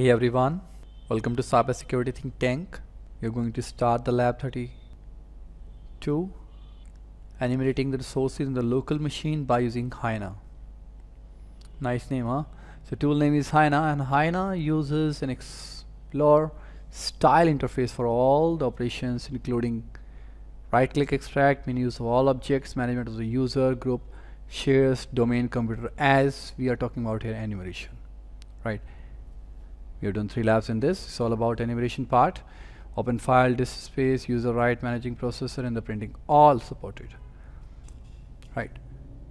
Hey everyone, welcome to Cybersecurity Think Tank. We are going to start the lab 32, enumerating the resources in the local machine by using Hyena. Nice name, huh? So tool name is Hyena, and Hyena uses an explore style interface for all the operations, including right-click extract, menus of all objects, management of the user, group, shares, domain, computer, as we are talking about here, enumeration, right? We have done 3 labs in this. It's all about enumeration part. Open file, disk space, user right, managing processor, and the printing, all supported. Right.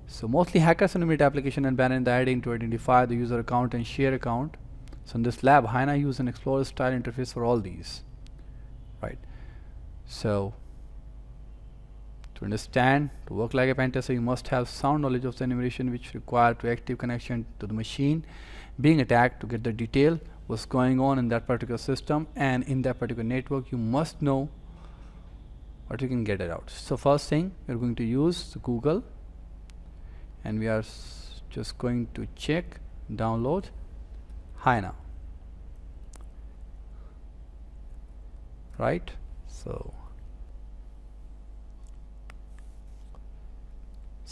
So mostly hackers enumerate application and ban in the adding to identify the user account and share account. So in this lab, Hyena use an Explorer style interface for all these. Right. So to understand, to work like a pen tester, you must have sound knowledge of the enumeration which require to active connection to the machine being attacked to get the detail what's going on in that particular system and in that particular network. You must know what you can get it out. So first thing, we're going to use the Google, and we are just going to check, download Hyena, right? So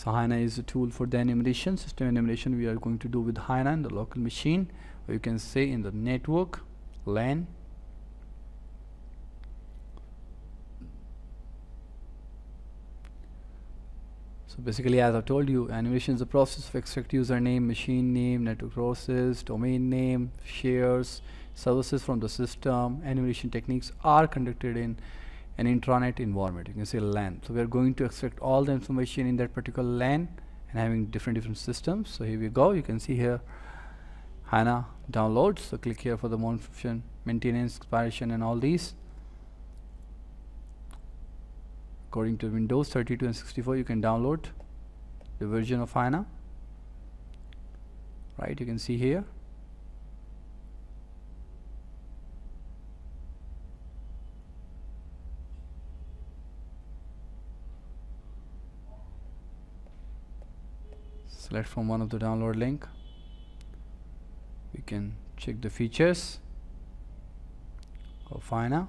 Hyena is a tool for the enumeration, system enumeration. We are going to do with Hyena in the local machine, or you can say in the network LAN. So basically, as I told you, enumeration is the process of extract username, machine name, network process, domain name, shares, services from the system. Enumeration techniques are conducted in an intranet environment. You can say LAN. So we are going to extract all the information in that particular LAN and having different systems. So here we go. You can see here Hyena downloads. So click here for the more information, maintenance, expiration, and all these. According to Windows 32 and 64, you can download the version of Hyena. Right, you can see here. Select from one of the download link. We can check the features of Hyena.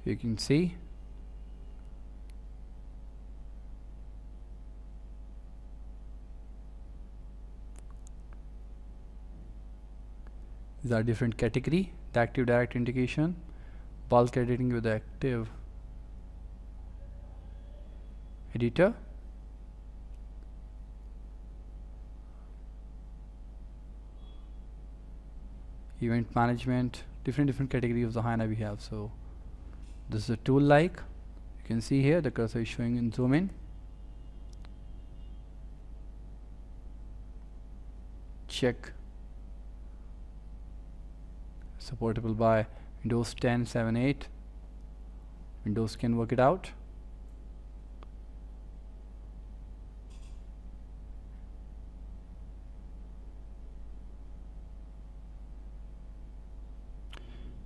You can see these are different category. The active direct indication, bulk editing with the active editor, event management, different categories of the Hyena we have. So this is a tool like, you can see here the cursor is showing in zoom in. Check, supportable by Windows 10, 7, 8. Windows can work it out.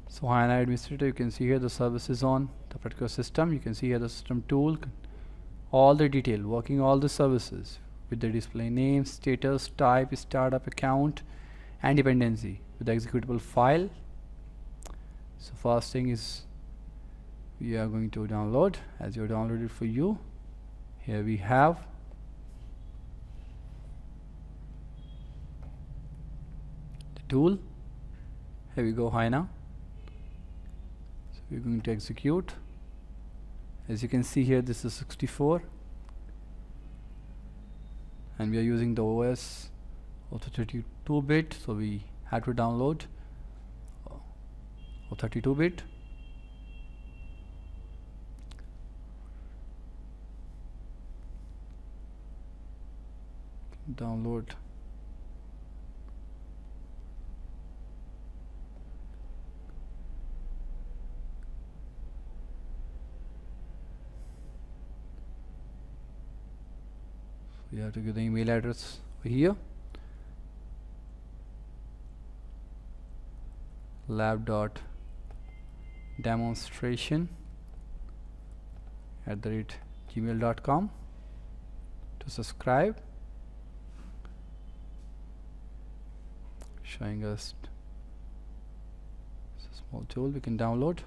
So Hyena administrator, you can see here the services on the particular system. You can see here the system tool, all the detail, working all the services with the display name, status, type, startup account, and dependency with the executable file. So first thing is we are going to download, as you downloaded for you. Here we have the tool. Here we go, Hyena. So we're going to execute. As you can see here, this is 64, and we are using the OS of the 32-bit, so we had to download 32-bit. Download we have to give the email address over here, lab.demonstration@gmail.com. gmail.com to subscribe, showing us it's a small tool we can download.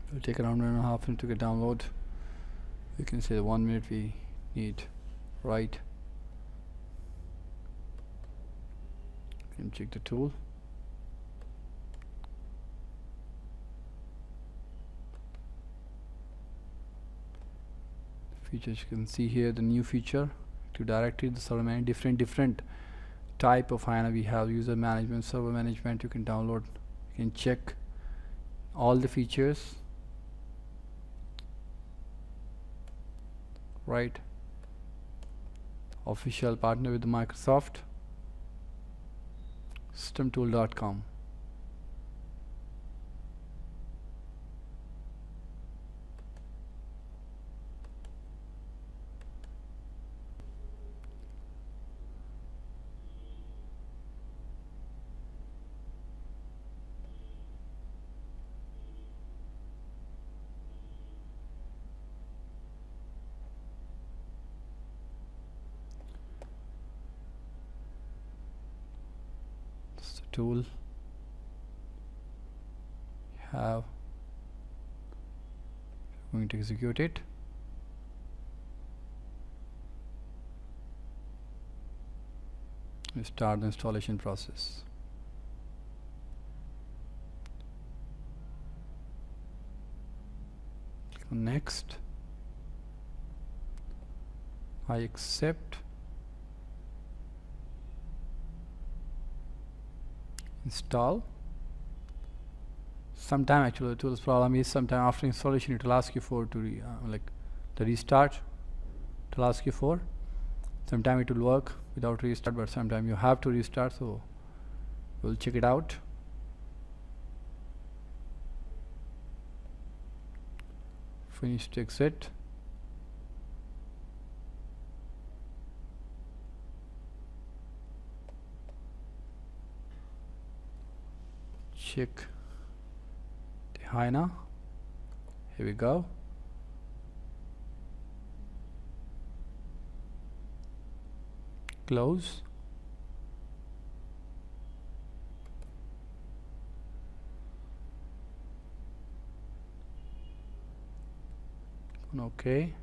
It will take around 1.5 minutes to get download. You can say the 1 minute we need, right? You can check the tool. Features you can see here, the new feature to directory, the server management, different type of HANA we have, user management, server management. You can download, you can check all the features, right? Official partner with Microsoft, systemtool.com. Tool you have, going to execute it. We start the installation process. Click on next. I accept. Install. Sometime actually the tool's problem is sometime after installation it will ask you for to like the restart. It will ask you for. Sometime it will work without restart, but sometime you have to restart, so we'll check it out. Finish to exit. Check the HANA. Here we go. Close. Okay.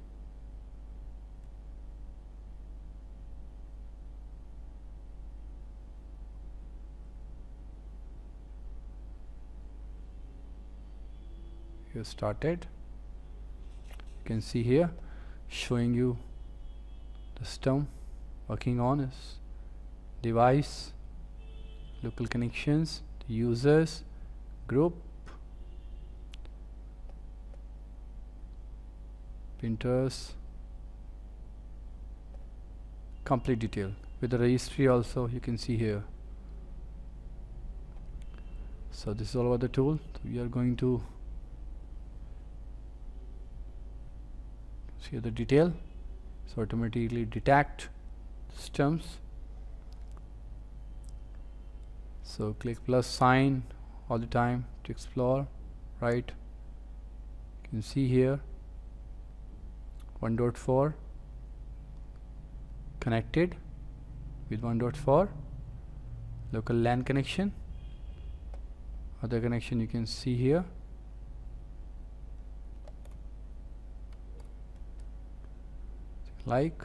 You started. You can see here showing you the system working on is device, local connections, the users, group, printers, complete detail with the registry also you can see here. So this is all about the tool. So we are going to see the detail. So automatically detect systems. So click plus sign all the time to explore, right? You can see here 1.4 connected with 1.4 local LAN connection. Other connection you can see here. Like,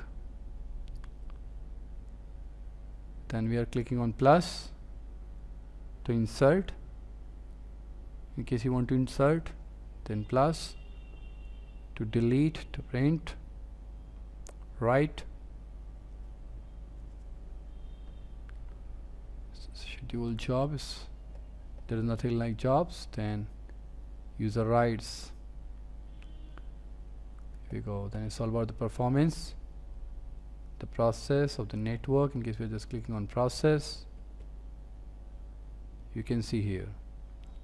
then we are clicking on plus to insert in case you want to insert, then plus, to delete, to print, write, schedule jobs. There is nothing like jobs, then user rights. Here we go. Then it's all about the performance, the process of the network. In case we're just clicking on process, you can see here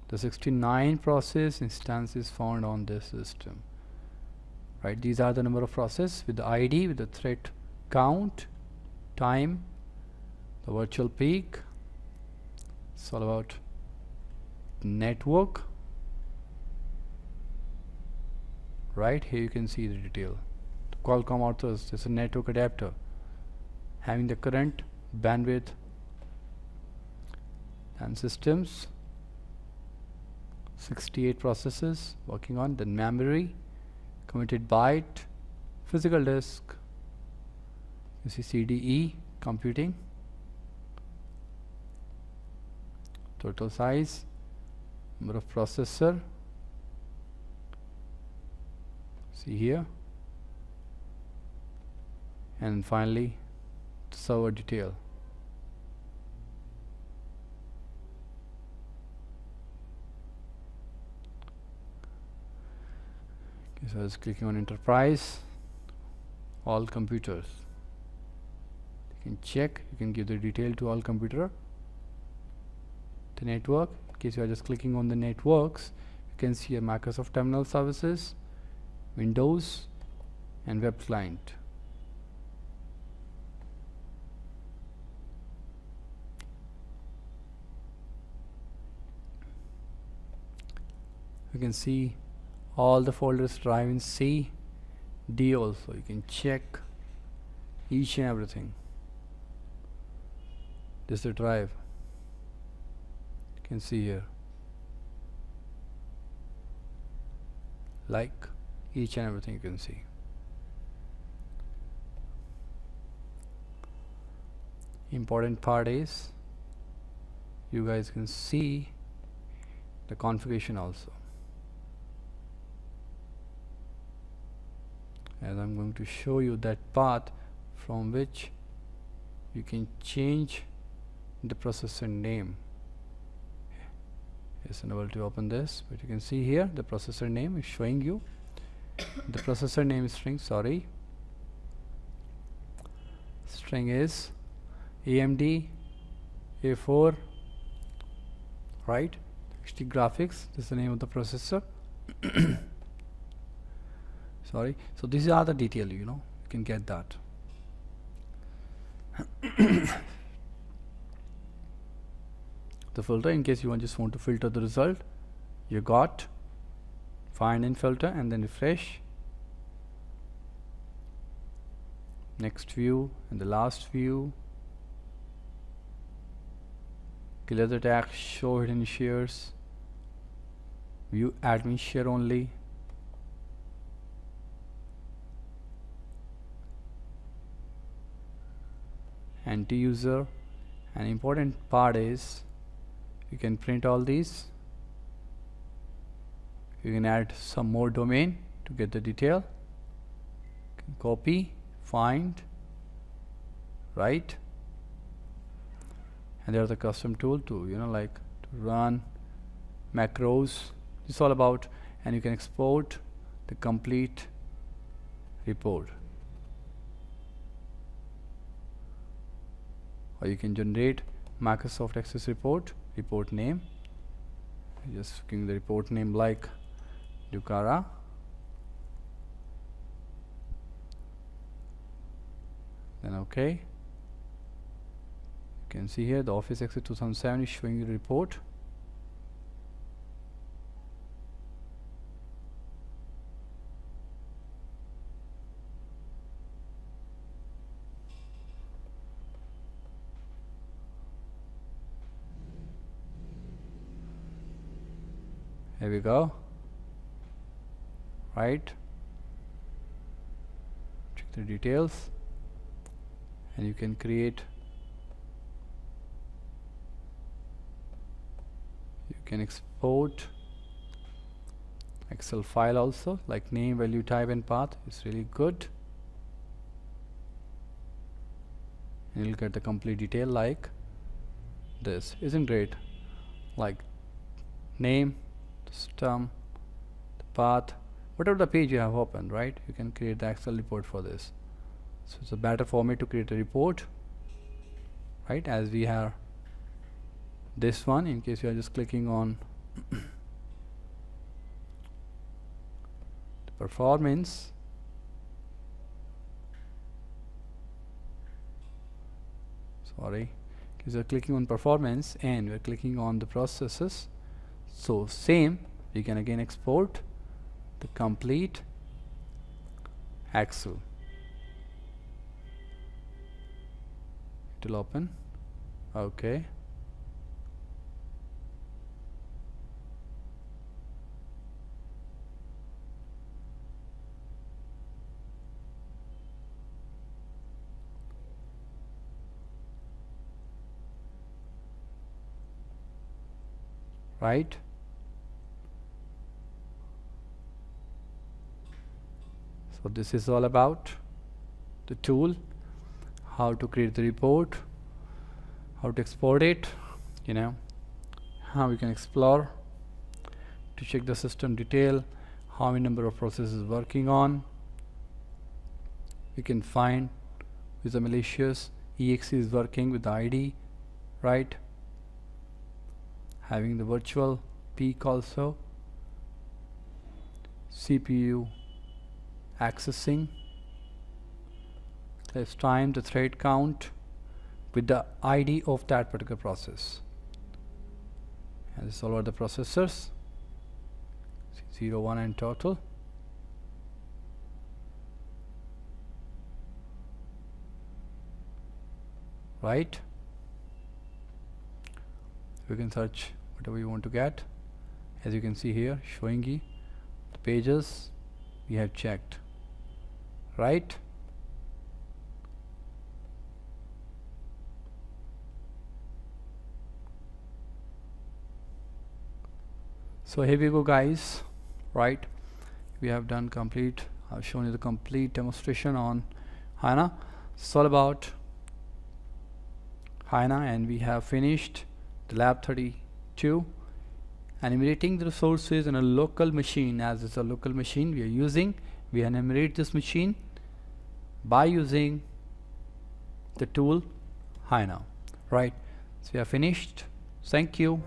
the 69 process instances found on this system. Right, these are the number of process with the ID, with the thread count, time, the virtual peak. It's all about network. Right here you can see the detail. The Qualcomm authors, this is a network adapter having the current, bandwidth, and systems. 68 processes working on the memory, committed byte, physical disk. You see CDE computing, total size, number of processor. See here, and finally the server detail. Okay, so I was clicking on enterprise, all computers. You can check, you can give the detail to all computer. The network, in case you are just clicking on the networks, you can see a Microsoft Terminal Services, Windows, and web client. You can see all the folders drive in C, D also. You can check each and everything. This is the drive. You can see here, like each and everything you can see. Important part is you guys can see the configuration also, as I'm going to show you that path from which you can change the processor name. It's unable to open this, but you can see here the processor name is showing you. The processor name is string, sorry, string is AMD A4, right? HD graphics, this is the name of the processor. Sorry, so these are the detail, you know, you can get that. The filter, in case you just want to filter the result, you got find and filter, and then refresh, next view, and the last view, clear the tag, show hidden shares, view admin share only, anti-user. An important part is you can print all these. You can add some more domain to get the detail. You can copy, find, write, and there are the custom tool to, you know, like to run macros. It's all about, and you can export the complete report, or you can generate Microsoft Access report, report name. Just giving the report name like Ducara, then OK. You can see here the Office Access 2007 is showing you the report. Here we go. Right, check the details, and you can create, you can export Excel file also, like name, value type and path. It's really good, and you'll get the complete detail like this. Isn't great? Like name, the system, the path, whatever the page you have opened, right? You can create the Excel report for this. So it's a better format to create a report, right? As we have this one, in case you are just clicking on the performance, sorry, because you're clicking on performance and we're clicking on the processes. So same, we can again export the complete Excel. It will open. Okay. Right. So this is all about the tool, how to create the report, how to export it, you know, how we can explore to check the system detail, how many number of processes working on. We can find with the malicious exe is working with the ID, right? Having the virtual peak also, CPU accessing, let's time the thread count with the ID of that particular process. And this is all about the processors, 0, 1 and total. Right? We can search whatever you want to get. As you can see here, showing you the pages we have checked, right? So here we go, guys, right? We have done complete, I've shown you the complete demonstration on HANA. It's all about HANA, and we have finished the lab 32, enumerating the resources in a local machine. As it's a local machine we are using, we enumerate this machine by using the tool HANA, right? So we are finished. Thank you.